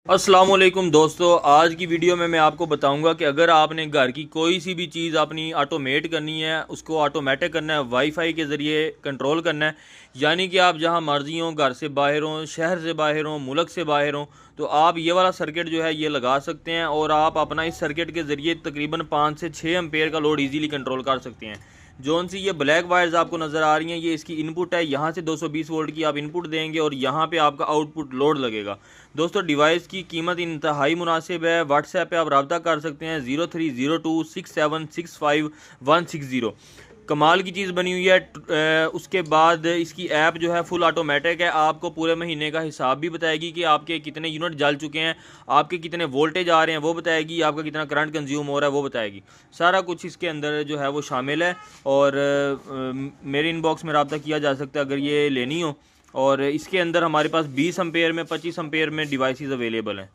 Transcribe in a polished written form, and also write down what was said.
अस्सलाम वालेकुम दोस्तों, आज की वीडियो में मैं आपको बताऊंगा कि अगर आपने घर की कोई सी भी चीज़ अपनी ऑटोमेट करनी है, उसको ऑटोमेटिक करना है, वाईफाई के ज़रिए कंट्रोल करना है, यानी कि आप जहां मर्जी हों, घर से बाहर हों, शहर से बाहर हों, मुल्क से बाहर हों, तो आप ये वाला सर्किट जो है ये लगा सकते हैं और आप अपना इस सर्किट के ज़रिए तकरीबन 5 से 6 एम्पेयर का लोड ईजीली कंट्रोल कर सकते हैं। जोन सी ये ब्लैक वायर्स आपको नज़र आ रही हैं, ये इसकी इनपुट है। यहाँ से 220 वोल्ट की आप इनपुट देंगे और यहाँ पे आपका आउटपुट लोड लगेगा। दोस्तों, डिवाइस की कीमत इंतहाई मुनासिब है। व्हाट्सएप पे आप रब्ता कर सकते हैं 03026765 160। कमाल की चीज़ बनी हुई है। उसके बाद इसकी ऐप जो है फुल ऑटोमेटिक है, आपको पूरे महीने का हिसाब भी बताएगी कि आपके कितने यूनिट जल चुके हैं, आपके कितने वोल्टेज आ रहे हैं वो बताएगी, आपका कितना करंट कंज्यूम हो रहा है वो बताएगी। सारा कुछ इसके अंदर जो है वो शामिल है और मेरे इनबॉक्स में रब्ता किया जा सकता है अगर ये लेनी हो। और इसके अंदर हमारे पास 20 एम्पेयर में 25 एम्पेयर में डिवाइसेस अवेलेबल हैं।